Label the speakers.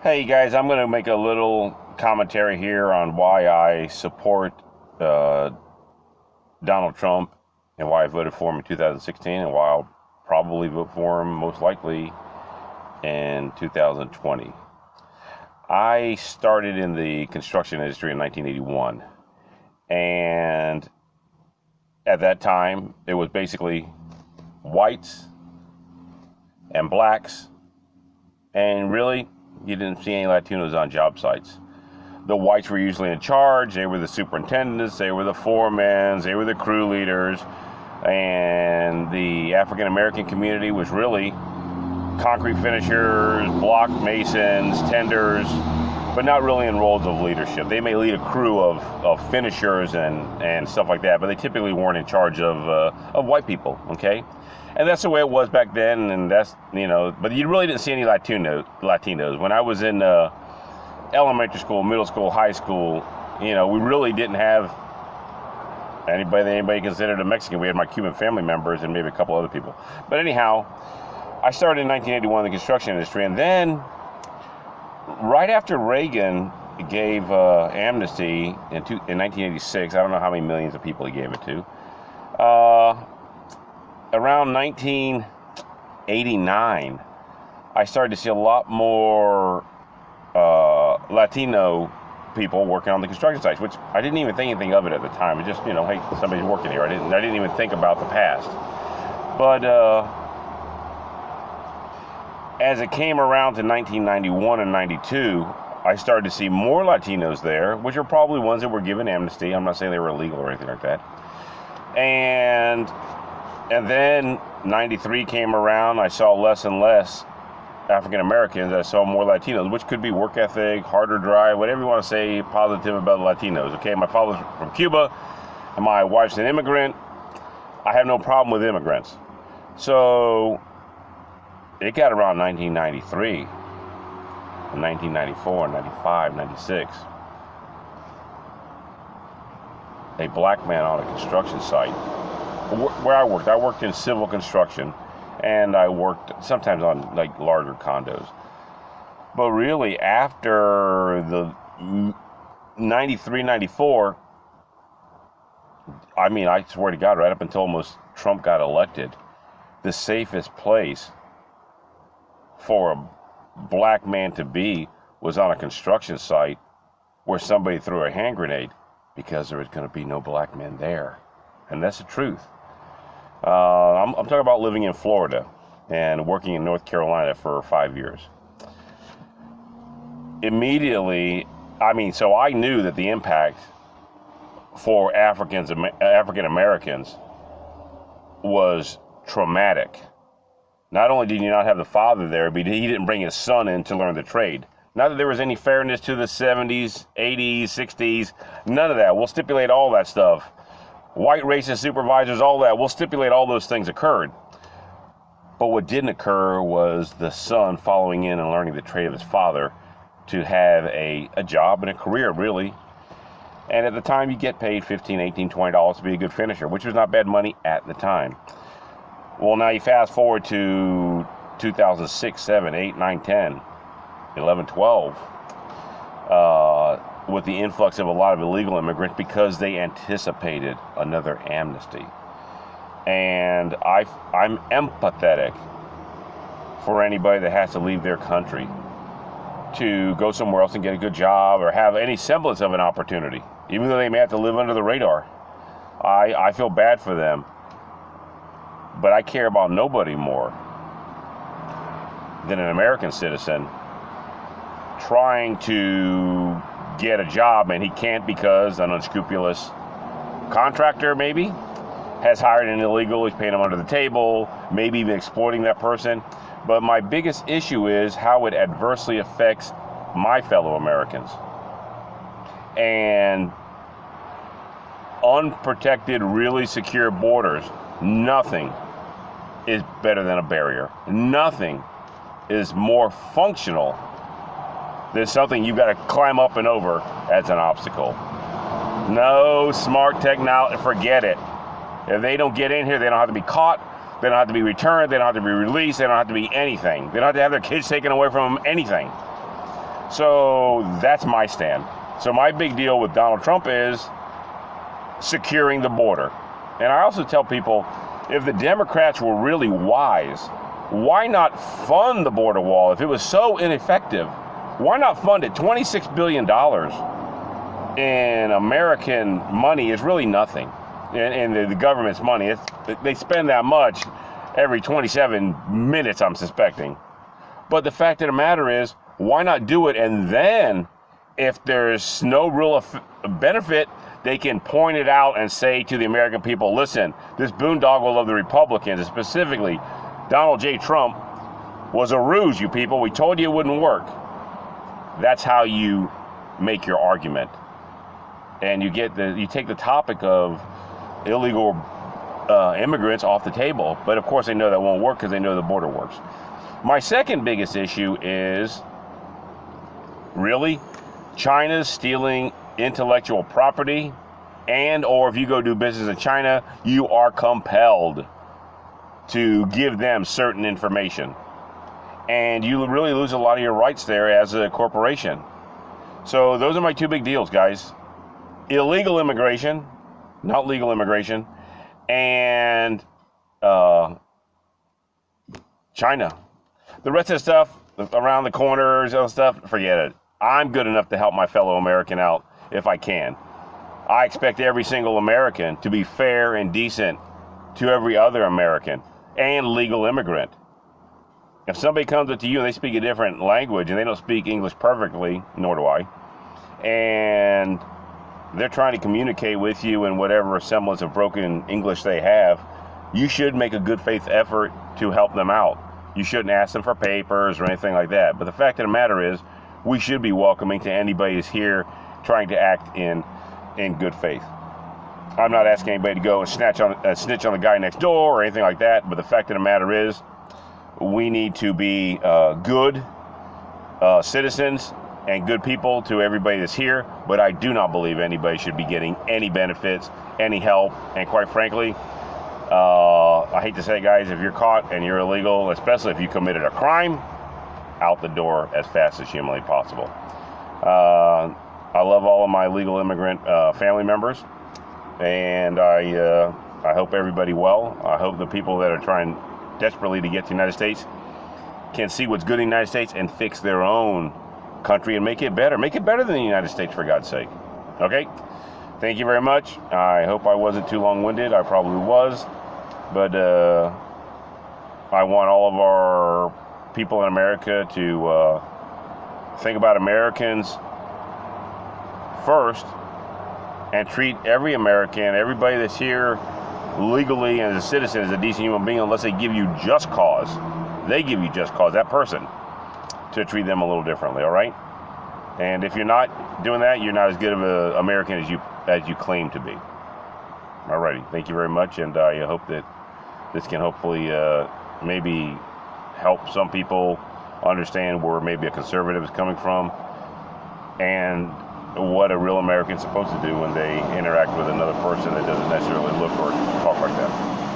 Speaker 1: Hey guys, I'm going to make a little commentary here on why I support uh, Donald Trump and why I voted for him in 2016 and why I'll probably vote for him most likely in 2020. I started in the construction industry in 1981, and at that time it was basically whites and blacks, and really you didn't see any Latinos on job sites. The whites were usually in charge. They were the superintendents, they were the foremen, they were the crew leaders, and the African American community was really concrete finishers, block masons, tenders, but not really in roles of leadership. They may lead a crew of finishers and stuff like that, but they typically weren't in charge of white people, okay? And that's the way it was back then, and that's, but you really didn't see any Latinos. When I was in elementary school, middle school, high school, we really didn't have anybody considered a Mexican. We had my Cuban family members and maybe a couple other people. But anyhow, I started in 1981 in the construction industry, and then right after Reagan gave amnesty in 1986, I don't know how many millions of people he gave it to, around 1989, I started to see a lot more Latino people working on the construction sites, which I didn't even think anything of it at the time. It just, hey, somebody's working here. I didn't even think about the past. But as it came around to 1991 and 92, I started to see more Latinos there, which are probably ones that were given amnesty. I'm not saying they were illegal or anything like that. And then 93 came around. I saw less and less African Americans. I saw more Latinos, which could be work ethic, harder drive, whatever you want to say positive about Latinos. Okay, my father's from Cuba, and my wife's an immigrant. I have no problem with immigrants. So it got around 1993, 1994, 95, 96. A black man on a construction site where I worked in civil construction, and I worked sometimes on like larger condos. But really, after the 93, 94, I swear to God, right up until almost Trump got elected, the safest place for a black man to be was on a construction site where somebody threw a hand grenade, because there was going to be no black men there. And that's the truth. I'm talking about living in Florida and working in North Carolina for 5 years. Immediately, so I knew that the impact for African Americans was traumatic. Not only did you not have the father there, but he didn't bring his son in to learn the trade. Not that there was any fairness to the 70s, 80s, 60s, none of that. We'll stipulate all that stuff. White racist supervisors, all that. We'll stipulate all those things occurred. But what didn't occur was the son following in and learning the trade of his father to have a job and a career, really. And at the time, you get paid $15, $18, $20 to be a good finisher, which was not bad money at the time. Well, now you fast forward to 2006, 7, 8, 9, 10, 11, 12. With the influx of a lot of illegal immigrants, because they anticipated another amnesty. And I'm empathetic for anybody that has to leave their country to go somewhere else and get a good job or have any semblance of an opportunity, even though they may have to live under the radar. I feel bad for them, but I care about nobody more than an American citizen trying to get a job, and he can't because an unscrupulous contractor maybe has hired an illegal, he's paying him under the table, maybe even exploiting that person. But my biggest issue is how it adversely affects my fellow Americans. And unprotected, really secure borders, nothing is better than a barrier. Nothing is more functional than something you've got to climb up and over as an obstacle. No smart technology, forget it. If they don't get in here, they don't have to be caught, they don't have to be returned, they don't have to be released, they don't have to be anything. They don't have to have their kids taken away from them, anything. So that's my stand. So my big deal with Donald Trump is securing the border. And I also tell people, if the Democrats were really wise, why not fund the border wall? If it was so ineffective, why not fund it? $26 billion in American money is really nothing. And the government's money, they spend that much every 27 minutes, I'm suspecting. But the fact of the matter is, why not do it? And then, if there's no real benefit, they can point it out and say to the American people, listen, this boondoggle of the Republicans, specifically Donald J. Trump, was a ruse, you people. We told you it wouldn't work. That's how you make your argument. And you take the topic of illegal immigrants off the table. But of course they know that won't work because they know the border works. My second biggest issue is, really, China's stealing intellectual property, and or if you go do business in China, you are compelled to give them certain information. And you really lose a lot of your rights there as a corporation. So those are my two big deals, guys. Illegal immigration, not legal immigration, and China. The rest of the stuff around the corners and stuff, forget it. I'm good enough to help my fellow American out if I can. I expect every single American to be fair and decent to every other American and legal immigrant. If somebody comes up to you and they speak a different language and they don't speak English perfectly, nor do I, and they're trying to communicate with you in whatever semblance of broken English they have, you should make a good faith effort to help them out. You shouldn't ask them for papers or anything like that. But the fact of the matter is, we should be welcoming to anybody who's here trying to act in good faith. I'm not asking anybody to go and snitch on the guy next door or anything like that. But the fact of the matter is, we need to be good citizens and good people to everybody that's here. But I do not believe anybody should be getting any benefits, any help. And quite frankly, I hate to say it, guys, if you're caught and you're illegal, especially if you committed a crime, out the door as fast as humanly possible. I love all of my legal immigrant family members, and I hope everybody well. I hope the people that are trying desperately to get to the United States can see what's good in the United States and fix their own country and make it better. Make it better than the United States, for God's sake. Okay? Thank you very much. I hope I wasn't too long-winded. I probably was. But I want all of our people in America to think about Americans first and treat every American, everybody that's here legally and as a citizen, as a decent human being, unless they give you just cause. They give you just cause, that person, to treat them a little differently, all right? And if you're not doing that, you're not as good of an American as you claim to be. All righty. Thank you very much, and I hope that this can hopefully maybe help some people understand where maybe a conservative is coming from and what a real American is supposed to do when they interact with another person that doesn't necessarily look or talk like that.